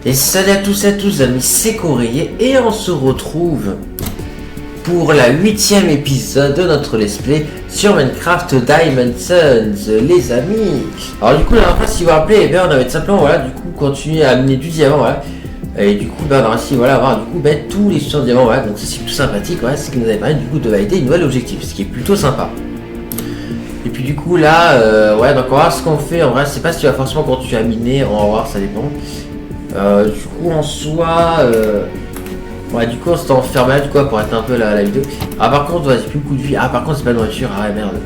Et salut à tous amis, c'est Corée et on se retrouve pour la 8e épisode de notre let's play sur Minecraft Diamond Sons, les amis. Alors du coup, la dernière fois, si vous vous rappelez, eh bien, on avait tout simplement, voilà, du coup, continué à amener du diamant, voilà. Et du coup, ben, on a réussi, voilà, à avoir du coup, ben, tous les sur diamants, voilà. Donc c'est plutôt sympathique, voilà, ce qui nous avait permis du coup de valider une nouvelle objectif, ce qui est plutôt sympa. Et puis du coup là, ouais, donc on va voir ce qu'on fait. En vrai, je sais pas si tu vas forcément continuer à miner, on va voir, ça dépend. Du coup en soi, ouais, du coup on s'est enfermé du coup pour arrêter un peu la vidéo. Ah par contre, vas-y, plus coup de vie. Ah par contre c'est pas de nourriture, ah ouais, merde.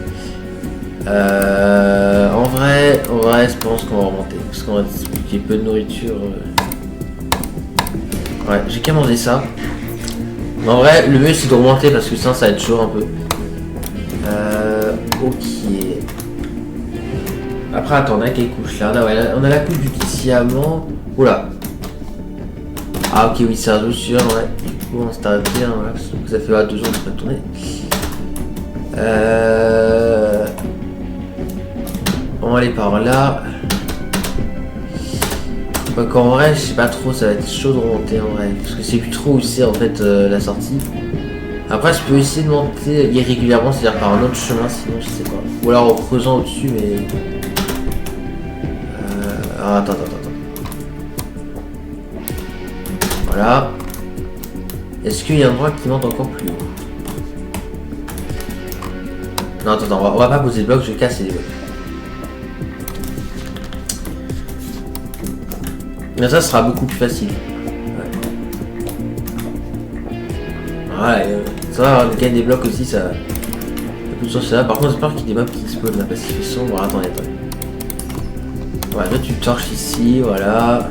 En vrai, je pense qu'on va remonter parce qu'on va expliquer peu de nourriture. Ouais, j'ai qu'à manger ça. Mais en vrai, le mieux c'est de remonter parce que sinon ça va être chaud un peu. Ok. Après, attends, on a quelle couche là? On a la couche du diamant. Oula. Ah, ok, oui, c'est un douceur, ouais. Du coup, on s'est arrêté, hein, voilà, parce que ça fait 2 ans que je vais tourner. On va aller par là. Donc, en vrai, je sais pas trop, ça va être chaud de remonter en vrai. Parce que c'est plus trop où c'est en fait la sortie. Après, je peux essayer de monter irrégulièrement, c'est-à-dire par un autre chemin, sinon je sais pas. Ou alors en creusant au-dessus, mais. Ah, attends. Voilà. Est-ce qu'il y a un endroit qui monte encore plus haut? Non, attends, on va pas poser de blocs, je vais casser les blocs. Mais ça sera beaucoup plus facile. Ouais, ça va, gagner des blocs aussi, ça. Plus de chance là. Par contre, j'espère qu'il y a des mobs qui explosent là parce qu'il fait sombre. Attendez. Voilà, là tu torches ici, voilà.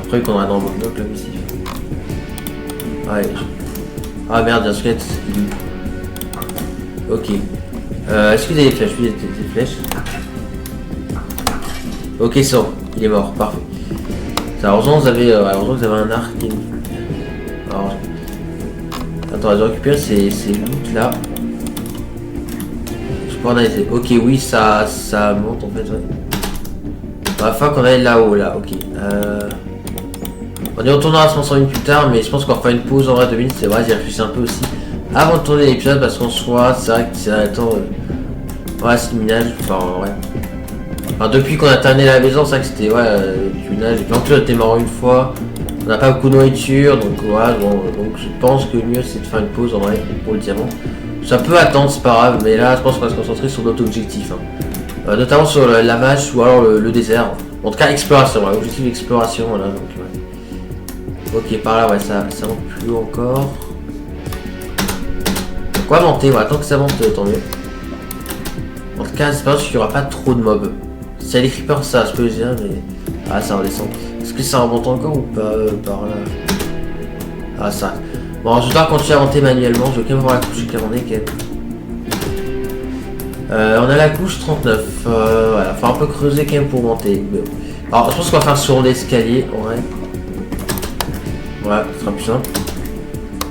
Après qu'on a dans le bloc là aussi. Ouais. Ah merde, il y a un squelette. Ok. Est-ce que vous avez des flèches? Oui, des flèches. Ok, c'est bon. Il est mort, parfait. Heureusement vous avez un arc. Alors, attends, je récupère ces loot là. Je peux en aller. Ok, oui, ça monte en fait, ouais. Il va falloir qu'on aille là-haut, là, ok. On y retournera 100 minutes plus tard, mais je pense qu'on va faire une pause en vrai 2 minutes, c'est vrai, j'y réfléchis un peu aussi. Avant de tourner l'épisode, parce qu'en soit, c'est vrai que c'est un temps. Ouais, c'est du minage, enfin, ouais. Enfin, depuis qu'on a terminé la maison, c'est vrai que c'était, ouais, du minage. Et puis en plus, j'étais mort une fois. On n'a pas beaucoup de nourriture, donc voilà, bon, donc je pense que le mieux c'est de faire une pause en vrai pour le diamant. Ça peut attendre, c'est pas grave, mais là je pense qu'on va se concentrer sur notre objectif. Hein. Notamment sur la vache ou alors le désert. En tout cas, exploration, ouais, objectif d'exploration, voilà. Donc, ouais. Ok, par là, ouais, ça monte plus haut encore. Pourquoi monter? Voilà, tant que ça monte, tant mieux. En tout cas, j'espère qu'il n'y aura pas trop de mobs. Si y a des creepers, ça se peut dire, mais. Ah, ça redescend. Est-ce que ça remonte encore ou pas par là? Ah, ça. Bon, je dois continuer à monter manuellement. Je vais quand même voir la couche qui on est quand même. On a la couche 39. Voilà, faut un peu creuser quand même pour monter. Alors, je pense qu'on va faire sur l'escalier en vrai. Ouais, ce sera plus simple.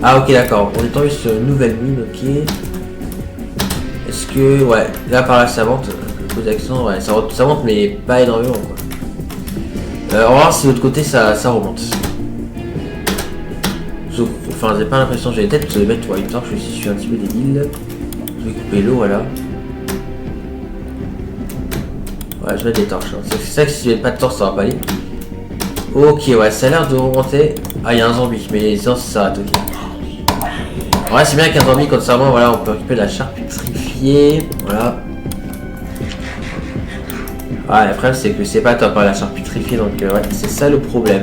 Ah, ok, d'accord. On est tombé sur une nouvelle mine, ok. Est-ce que. Ouais, là par là ça monte. Pose d'accent, ouais, ça monte, mais pas énormément quoi. On va voir si de l'autre côté ça remonte. Enfin, j'ai pas l'impression, je vais peut-être mettre une torche ici, je suis un petit peu débile. Je vais couper l'eau, voilà. Ouais, je vais mettre des torches. Hein. C'est ça que si j'ai pas de torche, ça va pas aller. Ok, ouais, ça a l'air de remonter. Ah, il y a un zombie, mais sinon ça s'arrête, ok. Ouais, c'est bien qu'un zombie, quand ça remonte, voilà, on peut récupérer de la charcuterie. Voilà. Ah, le problème c'est que c'est pas top hein, la charcuterie, donc ouais, c'est ça le problème.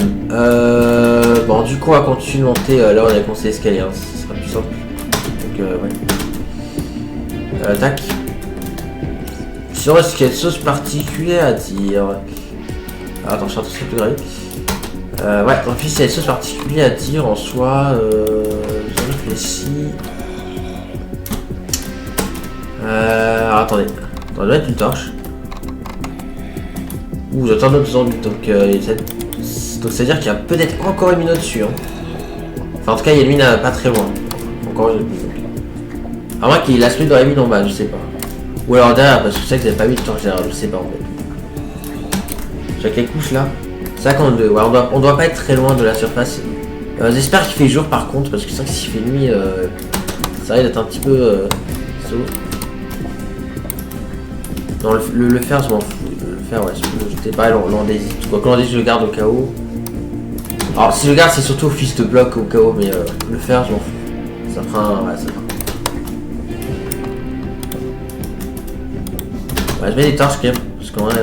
Bon, du coup, on va continuer de monter. Là, on a commencé l'escalier, hein, ce sera plus simple. Donc, ouais. Tac. Sinon, est-ce qu'il y a une chose particulière à dire? Ah, attends, je suis en train de plus graver. Ouais, en plus, il y a une chose particulière à dire en soi. J'en réfléchis. Alors, attendez. Attends, je vais mettre une torche. Ouh, j'attends d'autres zombies, donc c'est à dire qu'il y a peut-être encore une mine au-dessus. Hein. Enfin, en tout cas, il y a une mine pas très loin. Encore une mine. À moins qu'il la se met dans la mine en bas, je sais pas. Ou alors derrière, parce que je sais que vous n'avez pas mis de torche derrière, je sais pas en fait. J'ai les couches là. C'est vrai on doit pas être très loin de la surface. J'espère qu'il fait jour par contre, parce que c'est vrai que s'il fait nuit, ça risque d'être un petit peu saut. Non, le fer, je m'en fous. Le fer, ouais, je jeter pas l'andésite. Quoi que l'andésite, je le garde au cas où. Alors, si je le garde, c'est surtout au fils de bloc au cas où, mais le fer, je m'en fous. Ça fera un. Ouais, ça fera. Ouais, je mets des torches quand même, parce qu'en vrai,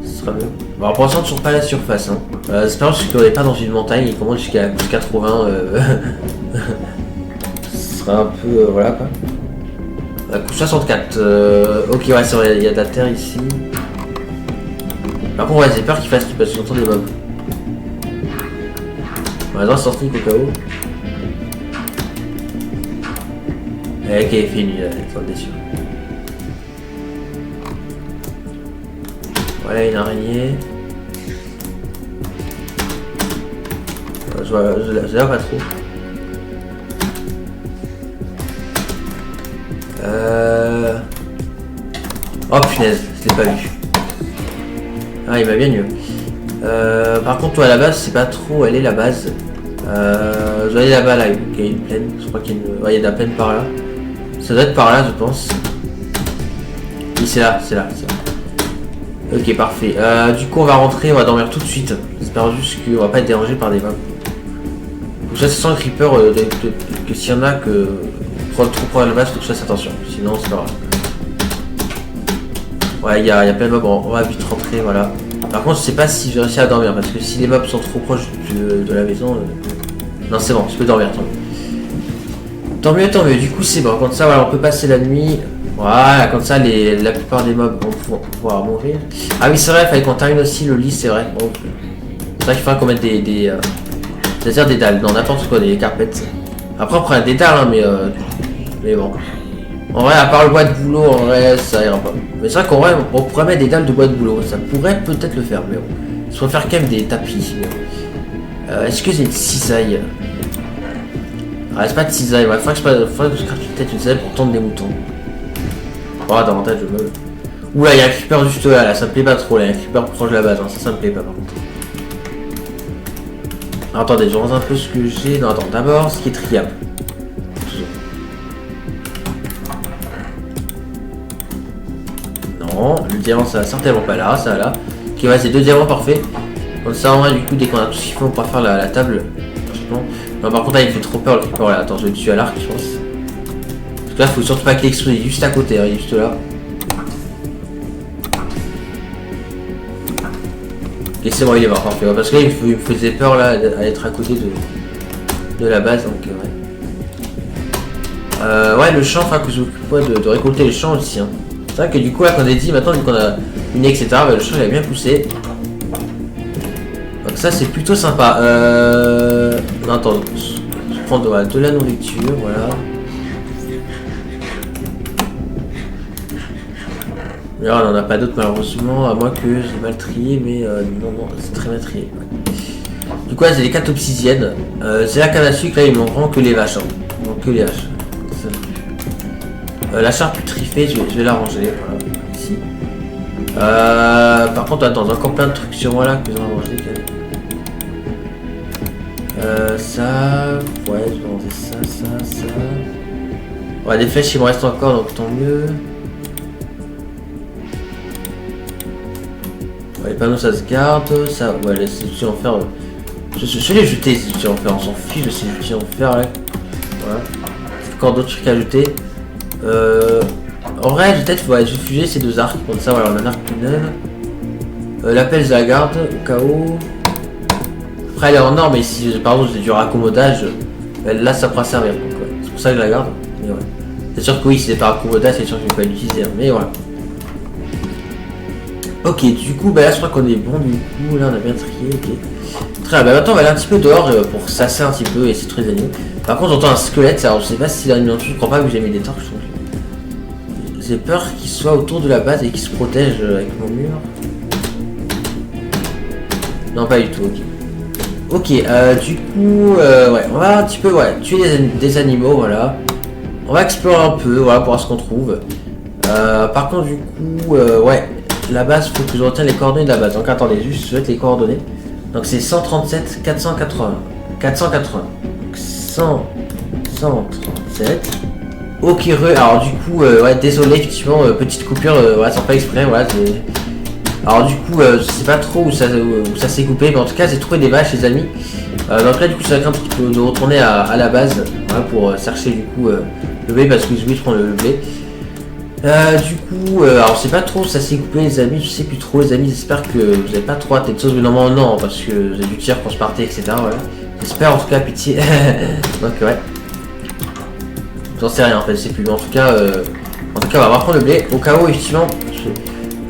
ce sera mieux. Bon, alors pour l'instant, toujours pas la surface. Hein. J'espère juste qu'on n'est pas dans une montagne et qu'on monte jusqu'à 80. Ce sera un peu. Voilà quoi. Coup 64. Ok, ouais, c'est vrai, il y a de la terre ici. Par contre, ouais, j'ai peur qu'il fasse parce que j'entends des mobs. On va devoir sortir au cas où. Ok, il fait nuit, attends, déçu. Voilà une araignée. Je la vois pas trop. Oh punaise, je l'ai pas vu. Ah, il va bien mieux. Par contre, toi à la base, c'est pas trop où elle est la base. Je vais aller là-bas, là, il y a une plaine. Je crois qu'il y a une... Ouais, il y a de la plaine par là. Ça doit être par là, je pense. Oui, c'est là, c'est là. Ok, parfait. Du coup, on va rentrer, on va dormir tout de suite. J'espère juste qu'on va pas être dérangé par des mobs. Donc ça, c'est sans creeper que s'il y en a que trop proche de la base, faut que je fasse attention. Sinon, c'est pas grave. Ouais, il y a plein de mobs, on va vite rentrer, voilà. Par contre, je sais pas si je vais réussir à dormir, parce que si les mobs sont trop proches de la maison... Non, c'est bon, je peux dormir, tant mieux. Tant mieux, du coup, c'est bon. Comme ça, voilà, on peut passer la nuit. Voilà, comme ça, la plupart des mobs vont pouvoir mourir. Ah oui, c'est vrai, il fallait qu'on termine aussi le lit, c'est vrai. Bon, c'est vrai qu'il faudra qu'on mette c'est-à-dire des dalles, non, n'importe quoi, des carpettes. Après, on prend des dalles, hein, mais bon. En vrai, à part le bois de boulot, en vrai, ça ira pas. Mais c'est vrai qu'en vrai, on pourrait mettre des dalles de bois de boulot. Ça pourrait peut-être le faire, mais bon. Je préfère quand même des tapis. Est-ce que j'ai une cisaille? Ah, c'est pas de cisaille. Ouais, faudrait que je crache peut-être une cisaille pour tendre des moutons. Oh, davantage de meubles. Oula, il y a un creeper juste là, ça me plaît pas trop. Là, il y a un creeper proche de la base. Hein. Ça me plaît pas, par contre. Alors, attendez, je regarde un peu ce que j'ai. Non, attends, d'abord, ce qui est triable. Non, le diamant ça va certainement pas là, ça va là. Ok, ouais, c'est 2 diamants parfaits. Comme ça, en vrai, du coup, dès qu'on a tout ce qu'il faut, on pourra faire la table. Non, par contre, là, il fait trop peur le creeper. Là. Attends, je vais le tuer à l'arc, je pense. Parce que là, faut surtout pas qu'il explose. Il est juste à côté, hein, il est juste là. Ok, c'est bon, il est mort, parfait. Ouais, parce que là, il me faisait peur là, à être à côté de la base. Donc, ouais. Ouais, le champ, il faudra que je m'occupe de récolter les champs aussi. Hein. C'est vrai que du coup, là, quand on est dit, maintenant, vu qu'on a une etc., bah, le champ, il a bien poussé. Donc, ça, c'est plutôt sympa. Non, attends, je prends de la nourriture, voilà. Mais là, on n'en a pas d'autres, malheureusement, à moins que j'ai mal trié, mais non, c'est très mal trié. Ouais. Du coup, là, c'est les 4 obsidiennes. C'est la canne à sucre, là, il manque vraiment que les vaches. Hein. Il manque que les vaches. La charcuterie, je vais la ranger, voilà, ici. Par contre, attends, encore plein de trucs sur moi là que je vais ranger. Ça, ouais, je vais ranger ça. Ouais, des flèches il me reste encore, donc tant mieux. Ouais, les panneaux ça se garde, ça, ouais, les outils en fer. Je vais les jeter, ces outils en fer, on s'en fiche de ces outils en fer là. Voilà. Encore d'autres trucs à jeter. En vrai, peut-être je vais fuser ces 2 arcs, comme ça, voilà, on a un arc plus neuf. La pelle, je la garde, au cas où. Après, elle est en or, mais si, par exemple, j'ai du raccommodage, là, ça pourra servir, donc ouais. C'est pour ça que je la garde, mais ouais. C'est sûr que oui, si c'est pas raccommodage, c'est sûr que je vais pas l'utiliser, hein, mais voilà. Ok, du coup, bah là, je crois qu'on est bon, du coup, là, on a bien trié, ok. Très bien, bah maintenant, on va aller un petit peu dehors pour sasser un petit peu et c'est très animé. Par contre, j'entends un squelette, alors je sais pas si l'animal, je crois pas que j'ai mis des torches. J'ai peur qu'il soit autour de la base et qu'il se protège avec mon mur. Non, pas du tout, ok. Ok, du coup, ouais, on va un petit peu, ouais, tuer des animaux, voilà. On va explorer un peu, voilà, pour voir ce qu'on trouve. Par contre, du coup, ouais, la base, faut que je retienne les coordonnées de la base. Donc attendez, juste je vais mettre les coordonnées. Donc c'est 137 480. 480. Donc 137. Ok, alors du coup, ouais, désolé, effectivement, petite coupure, ouais, sans pas exprès, voilà. Alors du coup, je sais pas trop où ça s'est coupé, mais en tout cas, j'ai trouvé des vaches, les amis. Donc là, du coup, c'est la de retourner à la base, voilà, pour chercher du coup le blé, parce que j'ai oublié de prendre le blé. Du coup, alors je sais pas trop où ça s'est coupé, les amis, je sais plus trop, les amis, j'espère que vous avez pas trop raté de choses, mais normalement non, parce que vous avez du tir quand je partais, etc. Voilà. J'espère en tout cas, pitié. Donc ouais. J'en sais rien en fait, je sais plus, mais en tout cas, on va reprendre le blé, au cas où, effectivement.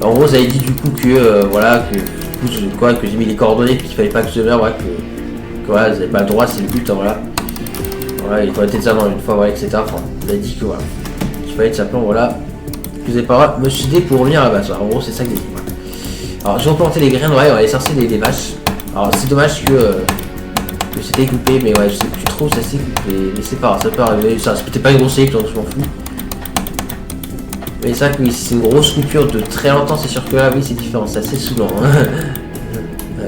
En gros, vous avez dit du coup que, voilà, que j'ai mis les coordonnées, qu'il fallait pas que je meure, voilà, que voilà, vous avez pas le droit, c'est le but, hein, voilà. Voilà, il faut arrêter de ça dans une fois, voilà, etc. Enfin, vous avez dit que voilà, qu'il fallait être simplement, voilà, que vous avez pas me suicider pour revenir à la base. Voilà, en gros, c'est ça que j'ai dit. Voilà. Alors, j'ai replanté les graines, ouais, on va aller chercher des vaches. Alors, c'est dommage que c'était coupé, mais ouais, je sais plus trop, ça s'est coupé, mais c'est pas grave, ça peut arriver, ça, c'était pas une grosse équipe, donc je m'en fous. Mais c'est vrai que oui, c'est une grosse coupure de très longtemps, c'est sûr que là, oui, c'est différent, c'est assez saoulant. Hein. Ouais.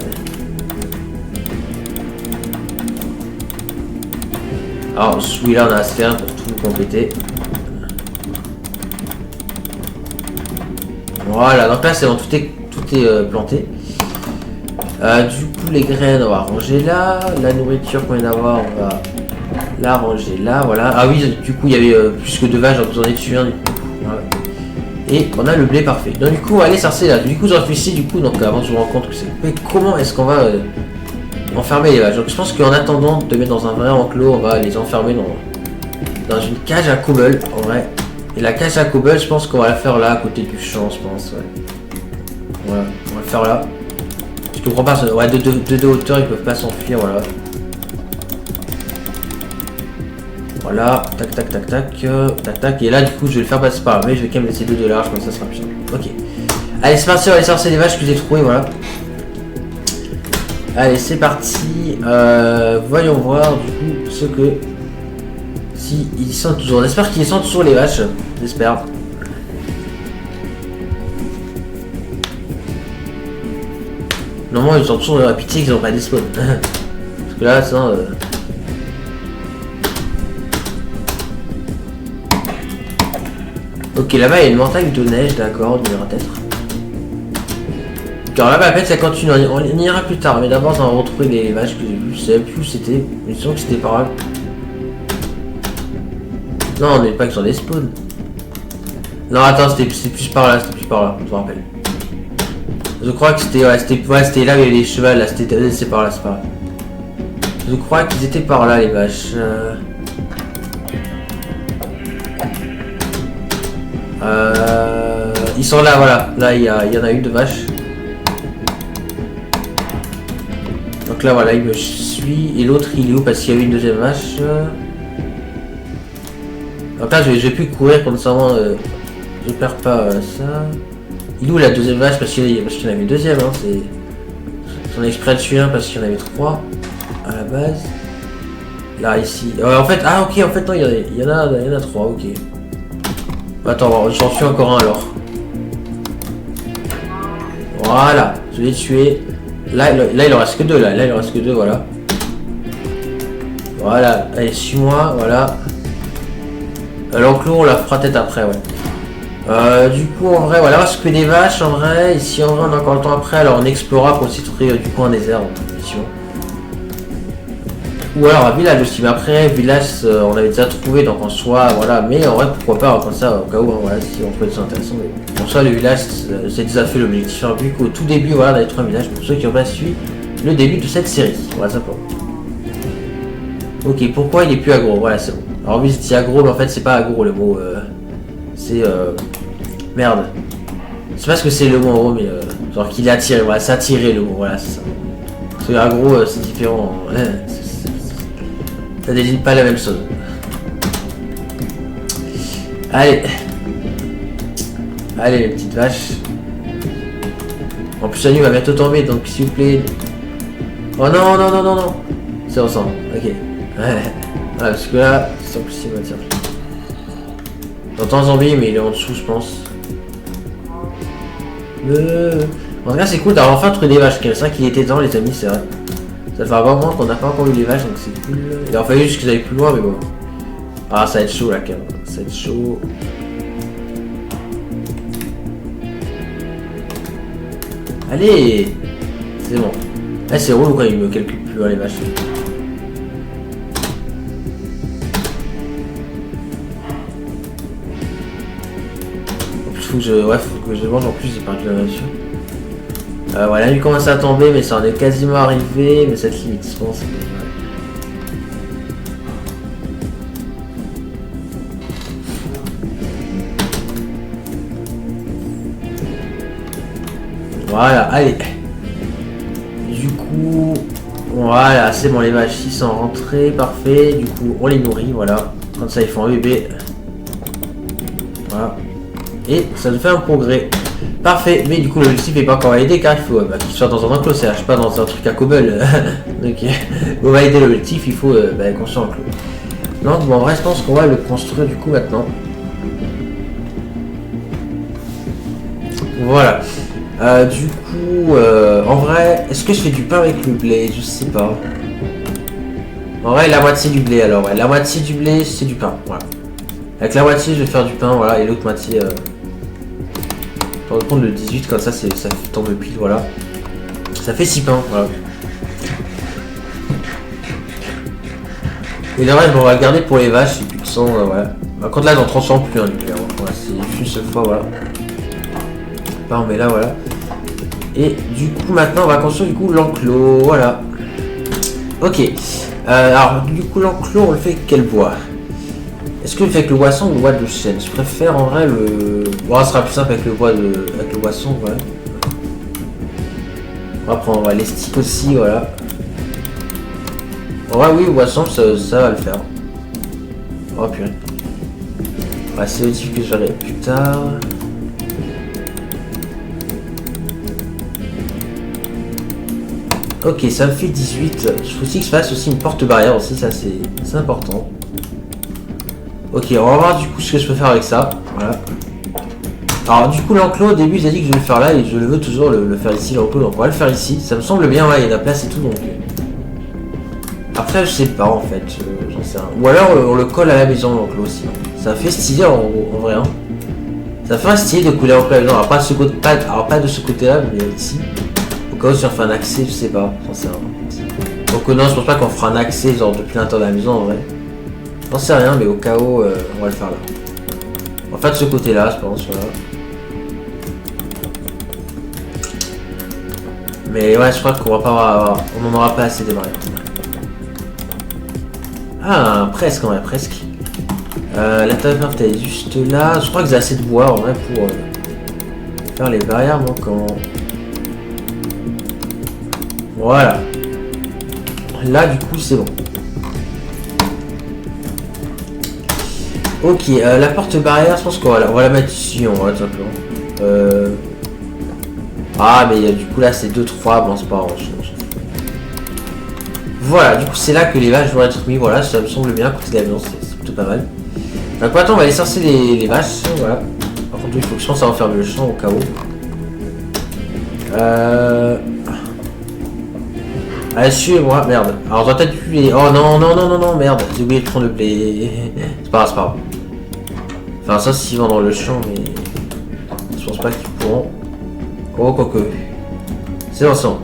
Alors, celui-là, on a à se faire pour tout compléter. Voilà, donc là, c'est bon, tout est planté. Du coup, les graines, on va ranger là. La nourriture qu'on vient d'avoir, on va la ranger là, voilà. Ah oui, du coup, il y avait plus que 2 vaches, donc vous en êtes tué un, du coup. Voilà. Et on a le blé parfait. Donc du coup, on va aller chercher là. Du coup, je réfléchis, du coup, donc avant que je me rende compte que c'est coupé, comment est-ce qu'on va enfermer les vaches. Donc je pense qu'en attendant de mettre dans un vrai enclos, on va les enfermer dans une cage à cobble, en vrai. Et la cage à cobble, je pense qu'on va la faire là, à côté du champ, je pense, ouais. Voilà, on va le faire là. Je comprends pas, ouais, de hauteur, ils peuvent pas s'enfuir, voilà. Voilà, tac tac tac tac, tac tac, et là du coup je vais le faire passer par là, mais je vais quand même laisser 2 de large, comme ça sera plus simple. Ok. Allez, c'est parti, on va aller sortir des vaches que j'ai trouvées, voilà. Allez, c'est parti. Voyons voir du coup ce que... Si ils sont toujours... J'espère qu'ils sont toujours les vaches, j'espère. Normalement ils sont toujours la pitié qu'ils n'ont pas des spawns. Parce que là, ça... Ok, là-bas il y a une montagne de neige, d'accord, il y aura peut-être. Alors là-bas, en fait, ça continue, on ira plus tard, mais d'abord, on va retrouver les vaches que j'ai vues, je sais plus où c'était, mais je sens que c'était par là. Non, on n'est pas que sur des spawns. Non, attends, c'était plus par là, je me rappelle. Je crois que c'était, ouais, c'était là où il y avait les chevals, là, c'est par là, c'est par là. Je crois qu'ils étaient par là, les vaches. Ils sont là, voilà. Là, il y en a une de vache. Donc là, voilà, il me suit. Et l'autre, il est où? Parce qu'il y a eu une deuxième vache. Donc là, je vais plus courir comme ça. Je perds pas ça. Il est où la deuxième vache? Parce qu'il y en avait une deuxième. Hein, j'en ai exprès de tuer un parce qu'il y en avait 3 à la base. Là, ici. En fait, ah, ok, en fait, non, il y en a 3, ok. Attends, j'en suis encore un alors. Voilà, je l'ai tué. Là, il en reste que 2, là il en reste que 2, voilà. Voilà, allez, suis-moi, voilà. L'enclos, on la fera peut-être après, ouais. Du coup, en vrai, voilà, on va s'occuper des vaches, en vrai. Ici, en vrai, on a encore le temps après, alors on explorera pour aussi trouver du coup un désert en mission. Ou alors un village aussi, mais après, village, on avait déjà trouvé, donc en soi, voilà. Mais en vrai, pourquoi pas, comme ça, au cas où, hein, voilà, si on trouvait ça intéressant. Mais en soi, le village, c'est déjà fait l'objectif. Vu qu'au tout début, voilà, on avait trouvé un village, pour ceux qui n'ont pas suivi le début de cette série. Voilà, ça pour. Ok, pourquoi il est plus aggro? Voilà, c'est bon. Alors oui, c'est aggro, mais en fait, c'est pas aggro le mot. C'est. Merde. Je sais pas ce que c'est le mot en gros, mais genre qu'il est attiré, voilà, c'est attiré le mot, voilà, c'est ça. Parce que aggro, c'est différent. Ça désigne pas la même chose. Allez. Allez, les petites vaches. En plus, la nuit va bientôt tomber, donc s'il vous plaît. Oh non, non, non, non, non. C'est ensemble, ok. Ouais, parce que là, c'est impossible à tirer. J'entends un zombie, mais il est en dessous, je pense. En tout cas, c'est cool d'avoir enfin trouvé des vaches. C'est ça qui était temps, les amis, c'est vrai. Ça fait un bon moment qu'on n'a pas encore eu les vaches, donc c'est cool. Il a fallu juste qu'ils aillent plus loin, mais bon. Ah, ça va être chaud là, quand même. Ça va être chaud. Allez! C'est bon. Ah, c'est relou quand il me calcule plus loin les vaches. Faut que je mange en plus, j'ai perdu la voiture. Voilà, il commence à tomber, mais ça en est quasiment arrivé, mais cette limite, je pense. Voilà, allez. Du coup, voilà, c'est bon, les vaches ils sont rentrées, parfait. Du coup, on les nourrit, voilà. Comme ça, ils font un bébé. Voilà. Et ça nous fait un progrès. Parfait, mais du coup l'objectif n'est pas encore validé car il faut qu'il soit dans un enclos, c'est pas dans un truc à cobble. Donc pour valider l'objectif il faut qu'on soit enclos. Donc bon, en vrai je pense qu'on va le construire du coup maintenant. Voilà. Du coup, en vrai, est-ce que je fais du pain avec le blé? Je sais pas. En vrai la moitié du blé alors, ouais. La moitié du blé c'est du pain, voilà. Avec la moitié je vais faire du pain, voilà, et l'autre moitié... On va prendre le 18 comme ça, ça tombe pile, voilà. Ça fait 6 pains, voilà. Et le reste, on va le garder pour les vaches et puis le sang, voilà. Par contre là, on transforme plus, hein, voilà, c'est une seule fois, voilà. Là, on met là, voilà. Et du coup, maintenant, on va construire du coup l'enclos, voilà. Ok. Alors, du coup, l'enclos, on le fait avec quel bois? Est-ce que je le fais avec le boisson ou le bois de chêne? Je préfère en vrai le... Bon, ça sera plus simple avec le bois de... avec le boisson, voilà. On va prendre les sticks aussi, voilà. En vrai, oui, le boisson, ça va le faire. Oh purée. Ouais, c'est le type que je verrai plus tard. Ok, ça me fait 18. Il faut aussi que je fasse aussi une porte barrière aussi, ça c'est important. Ok, on va voir du coup ce que je peux faire avec ça. Voilà. Alors du coup l'enclos au début il a dit que je vais le faire là et je veux toujours le faire ici l'enclos, donc on va le faire ici. Ça me semble bien, ouais, il y a de la place et tout donc. Après je sais pas en fait, j'en sais rien. Ou alors on le colle à la maison l'enclos aussi. Ça fait stylé en vrai. Hein. Ça fait un stylé de coller l'enclos à la maison. Alors pas de ce côté, pas de ce côté-là, mais ici. Au cas où si on fait un accès, je sais pas, j'en sais rien. Donc non, je pense pas qu'on fera un accès genre depuis l'intérieur de la maison en vrai. J'en sais rien, mais au cas où, on va le faire là. On va faire de ce côté-là, je pense, voilà. Mais ouais, je crois qu'on va pas avoir... On n'en aura pas assez des barrières. Ah, presque, en vrai, presque. La table verte, elle est juste là. Je crois que j'ai assez de bois, en vrai, pour faire les barrières manquantes. Voilà. Là, du coup, c'est bon. Ok, la porte barrière, je pense qu'on va la mettre ici, on va tout simplement. Ah, mais du coup là c'est 2-3, bon c'est pas grave. Voilà, du coup c'est là que les vaches vont être mis, voilà, ça me semble bien, à côté de la maison, c'est plutôt pas mal. Donc maintenant on va aller sortir les vaches, voilà. Par contre il faut que je pense à refermer le champ au cas où. Allez, suivez-moi, merde. Alors j'aurais peut-être pu les... Oh non, non, non, non, non, merde, j'ai oublié de prendre le blé. C'est pas grave, c'est pas grave. Enfin ça s'ils vont dans le champ, mais... Je pense pas qu'ils pourront... Oh, quoique. C'est bon, c'est bon.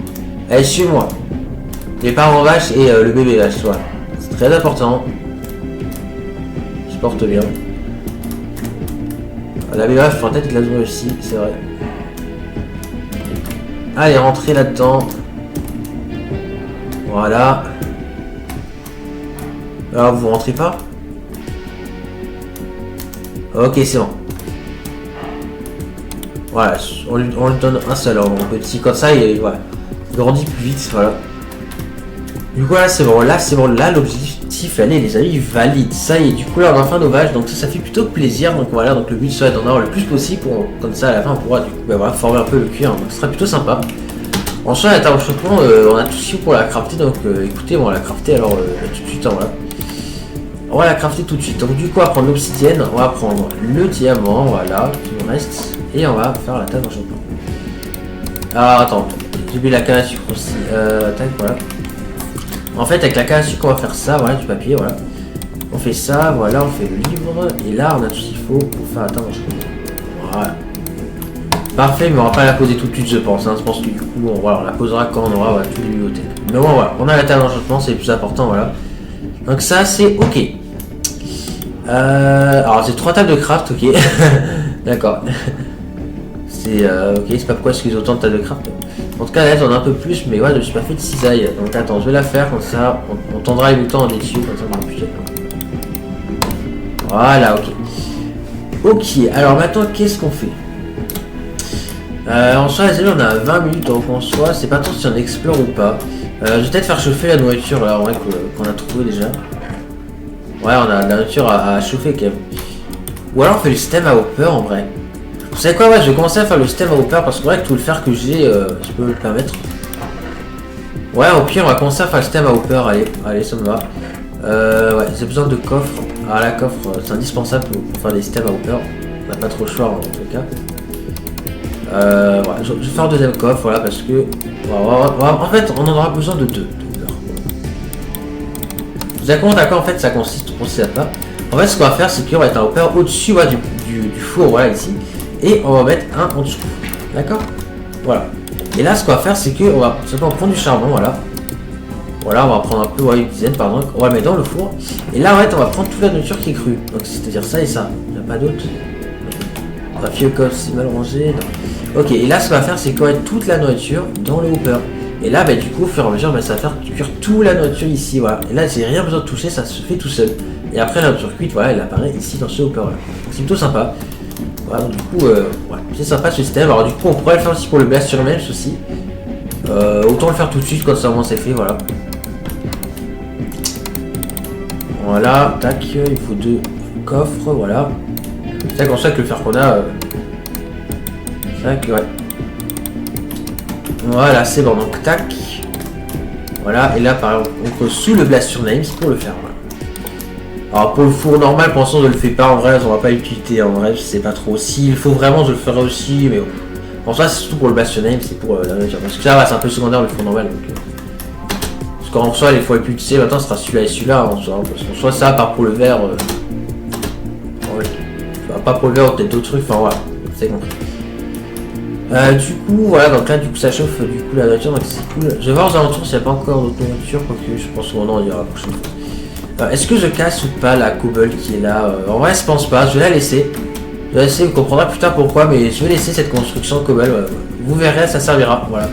Allez, suivez-moi. Les parents vaches et le bébé vache, voilà. C'est très important. Je porte bien. La bébé vache, faut peut-être la jouer aussi, c'est vrai. Allez, rentrez là-dedans. Voilà. Alors, vous rentrez pas? Ok, c'est bon. Voilà, on lui donne un seul, alors, mon petit, comme ça, il grandit plus vite, voilà. Du coup, là, c'est bon, là, l'objectif, allez, les amis, valide. Ça y est, du coup, là, on a enfin nos vaches, donc ça fait plutôt plaisir, donc voilà, donc le but serait d'en avoir le plus possible, comme ça, à la fin, on pourra, du coup, voilà, former un peu le cuir, donc ce sera plutôt sympa. En soi, la table champignon, on a tout ce qu'il faut pour la crafter, donc écoutez, on va la crafter, alors, tout de suite, hein, voilà. On va la crafter tout de suite, donc du coup, on va prendre l'obsidienne, on va prendre le diamant, voilà, qui nous reste. Et on va faire la table en champignon. Ah, attends, j'ai mis la canne à sucre aussi. Tac, voilà. En fait, avec la canne à sucre, on va faire ça, voilà, du papier, voilà. On fait ça, voilà, on fait le livre. Et là, on a tout ce qu'il faut pour faire... Attends, voilà. Parfait, mais on va pas la poser tout de suite, je pense. Hein. Je pense que du coup, voilà, on la posera quand on aura voilà, toute la bibliothèque. Mais bon, voilà, on a la table d'enchantement, c'est le plus important, voilà. Donc ça, c'est ok. Alors, c'est 3 tables de craft, ok. D'accord. C'est ok, c'est pas pourquoi est-ce qu'ils ont autant de tables de craft. En tout cas, là, j'en ai un peu plus, mais ouais, je me suis pas fait de cisaille. Donc attends, je vais la faire comme ça. On tendra les boutons en dessus, comme ça, on va plus. Voilà, ok. Ok, alors maintenant, qu'est-ce qu'on fait? En soi, les amis, on a 20 minutes, donc en soi, c'est pas tant si on explore ou pas. Je vais peut-être faire chauffer la nourriture là, en vrai, qu'on a trouvé déjà. Ouais, on a de la nourriture à chauffer quand même. Ou alors on fait le système à hopper en vrai. Vous savez quoi, ouais, je vais commencer à faire le système à hopper parce que vrai que tout le fer que j'ai, je peux me le permettre. Ouais, au pire, on va commencer à faire le système à hopper, allez, ça me va. Ouais, j'ai besoin de coffres. Ah, la coffre, c'est indispensable pour faire des systèmes à hopper. On n'a pas trop le choix en tout cas. Ouais, je vais faire un deuxième coffre, voilà, parce que... en fait, on en aura besoin de 2. Vous avez compris à quoi en fait ça consiste à pas. En fait, ce qu'on va faire, c'est qu'on va mettre un hopper au-dessus ouais, du four, voilà, ici. Et on va mettre un en dessous. D'accord. Voilà. Et là, ce qu'on va faire, c'est qu'on va simplement prendre du charbon, voilà. Voilà, on va prendre un peu, ouais, une dizaine, pardon. On va le mettre dans le four. Et là, en fait, on va prendre toute la nourriture qui est crue. Donc, c'est-à-dire ça et ça. Il n'y a pas d'autre. Papier coffre, c'est mal rangé. Non. Ok, et là, ce qu'on va faire, c'est qu'on va mettre toute la nourriture dans le hopper. Et là, bah, du coup, au fur et à mesure, bah, ça va faire cuire toute la nourriture ici, voilà. Et là, j'ai rien besoin de toucher, ça se fait tout seul. Et après, la nourriture cuite, voilà, elle apparaît ici dans ce hopper là. C'est plutôt sympa. Voilà, donc, du coup, ouais, c'est sympa ce système. Alors, du coup, on pourrait le faire aussi pour le blast sur même aussi. Autant le faire tout de suite quand ça au moins c'est fait, voilà. Voilà, tac, il faut 2 coffres, voilà. C'est comme ça que le fer qu'on a. Tac, ouais. Voilà, c'est bon, donc tac. Voilà, et là par exemple, sous le blast sur Names pour le faire. Voilà. Alors pour le four normal, pour l'instant je le fais pas en vrai, on va pas l'utilité en vrai, je sais pas trop. S'il faut vraiment, je le ferai aussi, mais bon. En soi, c'est surtout pour le blast sur Names, c'est pour la nourriture. Parce que ça va, c'est un peu secondaire le four normal. Donc, parce qu'en soi, les fois les plus utilisés maintenant, ce sera celui-là et celui-là. En soi, parce qu'en soi, ça, part pour le verre. Ouais. Enfin, pas pour le verre, peut-être d'autres trucs, enfin voilà, c'est compris. Du coup, voilà, donc là, du coup, ça chauffe du coup la nourriture, donc c'est cool. Je vais voir aux alentours s'il n'y a pas encore d'autres nourriture, parce que je pense qu'on en dira la prochaine fois. Est-ce que je casse ou pas la cobble qui est là? En vrai, je pense pas, je vais la laisser. Je vais la laisser, vous comprendrez plus tard pourquoi, mais je vais laisser cette construction cobble. Vous verrez, ça servira, voilà.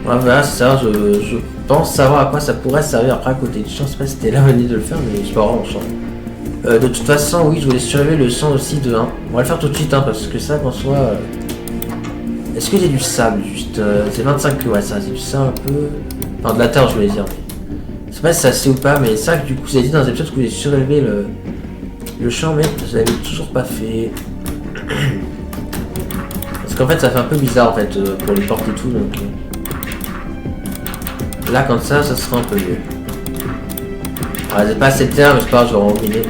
Voilà, c'est ça, je pense savoir à quoi ça pourrait servir après à côté. Je sais pas si c'était l'avenir de le faire, mais c'est pas grave, on change. De toute façon, oui, je voulais surlever le sang aussi de 1. On va le faire tout de suite, hein, parce que ça, qu'en soit... Est-ce que j'ai du sable juste c'est 25 ouais, ça, c'est du sable un peu... Enfin, de la terre, je voulais dire. Je sais pas si c'est assez ou pas, mais ça, du coup, vous avez dit dans les épisodes que vous avez surélevé le champ, mais je l'avais toujours pas fait. Parce qu'en fait, ça fait un peu bizarre, en fait, pour les portes et tout, donc... Là, comme ça sera un peu mieux. Ouais, j'ai pas assez de terre, mais c'est pas grave, je vais en miner.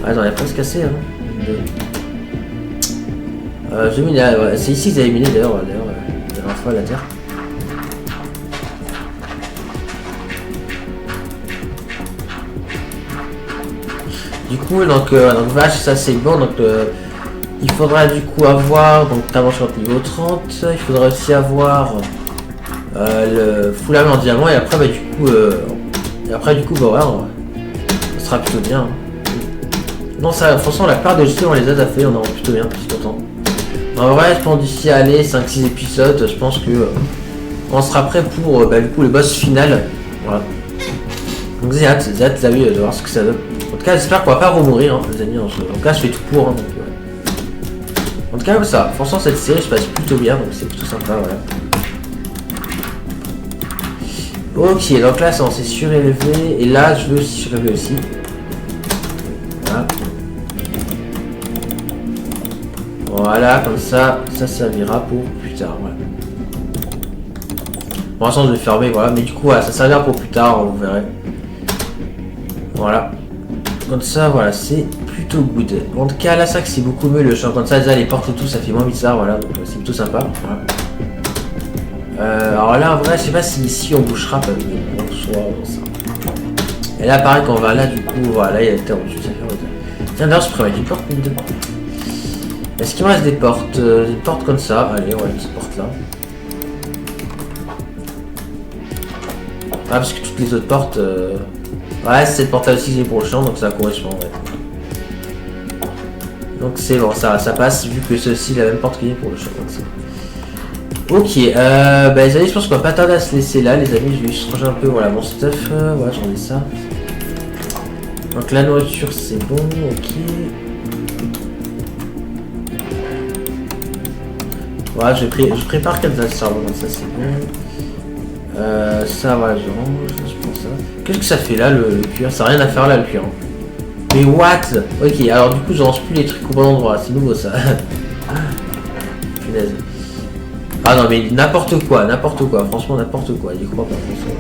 Ouais, j'en ai presque assez, hein. J'ai miné, ouais, c'est ici que j'avais miné d'ailleurs, la dernière fois la terre. Du coup, donc vache, ça c'est bon, donc il faudra du coup avoir, donc avant je suis au niveau 30, il faudra aussi avoir le foulard en diamant, et après du coup, bah ouais, ça sera plutôt bien. Hein. Non, ça, franchement, la part de jeter, on les a fait, on en est plutôt bien, je suis content. En vrai, je pense d'ici à aller 5-6 épisodes, je pense que on sera prêt pour du coup le boss final. Voilà. Donc j'ai hâte de voir ce que ça donne. En tout cas, j'espère qu'on va pas remourir, hein, les amis. En tout cas, je fais tout pour. Hein, donc, ouais. En tout cas, ça, franchement, cette série se passe plutôt bien, donc c'est plutôt sympa, voilà. Ok, donc là, ça on s'est surélevé, et là, je veux surélever aussi. Voilà. Voilà, comme ça servira pour plus tard, voilà. Pour l'instant, je vais fermer, voilà, mais du coup, voilà, ça servira pour plus tard, vous verrez. Voilà. Comme ça, voilà, c'est plutôt good. En tout cas, là, ça que c'est beaucoup mieux le champ. Comme ça, déjà, les portes et tout, ça fait moins bizarre, voilà. Donc, c'est plutôt sympa. Voilà. Alors là, en vrai, je sais pas si ici on bouchera, pas soit ça. Et là, pareil, quand on va là, du coup, voilà, il y a la terre au-dessus, ça fait. Tiens, d'ailleurs, je pourrais mettre une porte ou deux. Est-ce qu'il me reste des portes comme ça? Allez, ouais, une petite porte là. Ah, parce que toutes les autres portes. Ouais, c'est cette porte là aussi, c'est pour le champ, donc ça correspond, ouais. Donc c'est bon, ça passe, vu que ceci la même porte qu'il y a pour le champ. Ok, bah les amis, je pense qu'on va pas tarder à se laisser là, les amis. Je vais juste ranger un peu, voilà, mon stuff. Voilà, j'en ai ça. Donc la nourriture, c'est bon, ok. Voilà, je prépare quelques assorts, donc ça c'est bon. Ça, voilà, je range, je prends ça. Qu'est-ce que ça fait là, le cuir? Ça n'a rien à faire là, le cuir. Mais what? Ok, alors du coup, je range plus les trucs au bon endroit, c'est nouveau ça. Punaise. Ah non, mais n'importe quoi, franchement, n'importe quoi, j'y crois pas, franchement.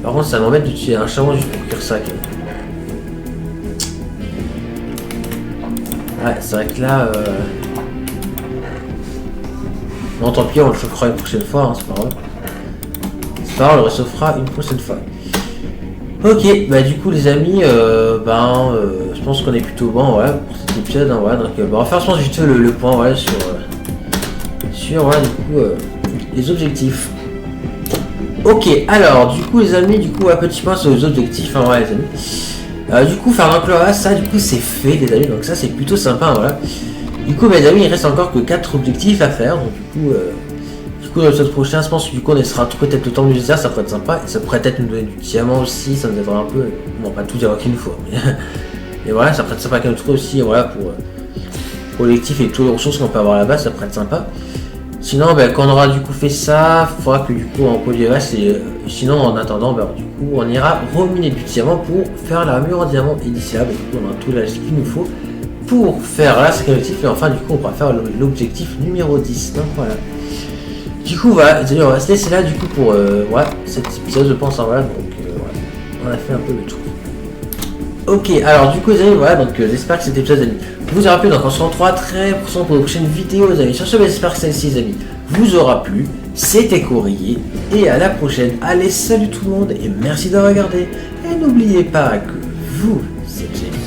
Par contre, ça m'embête de tuer un chameau juste pour cuire ça, quand même. Ouais, c'est vrai que là, non, tant pis, on le chauffera une prochaine fois, hein, c'est pas grave. C'est pas grave, on le réchauffera une prochaine fois. Ok, bah du coup les amis, je pense qu'on est plutôt bon, ouais, pour cet épisode, hein, ouais, donc on va faire je pense vite le point, ouais, sur ouais, du coup, les objectifs. Ok, alors du coup les amis, du coup, un petit point sur les objectifs, hein, ouais, les amis. Du coup, faire un cloa, ça du coup c'est fait les amis, donc ça c'est plutôt sympa, hein, voilà. Du coup mes amis, il reste encore que 4 objectifs à faire, donc du coup dans l'épisode prochain, je pense que du coup on essaiera de trouver peut-être le temps nécessaire, ça pourrait être sympa, et ça pourrait peut-être nous donner du diamant aussi, ça nous aidera un peu, bon pas tout diamant qu'une fois, mais et voilà, ça pourrait être sympa qu'elle nous trouve aussi, voilà, pour l'objectif et toutes les ressources qu'on peut avoir là-bas, ça pourrait être sympa. Sinon, ben, quand on aura du coup fait ça, il faudra que du coup on pose les restes et sinon en attendant, ben, du coup on ira reminer du diamant pour faire l'armure en diamant et d'ici là, ben, du coup on a tout là ce qu'il nous faut pour faire là, c'est l'objectif et enfin du coup on pourra faire l'objectif numéro 10. Donc voilà. Du coup voilà, on va se laisser là du coup pour ouais, cet épisode je pense en voilà, donc voilà, on a fait un peu le tour. Ok, alors du coup les amis, voilà, donc j'espère que cet épisode vous aura plu, donc on se retrouve très prochainement pour de prochaines vidéos les amis. Sur ce, j'espère que celle-ci les amis vous aura plu, c'était Courrier, et à la prochaine. Allez, salut tout le monde, et merci de regarder, et n'oubliez pas que vous êtes génial.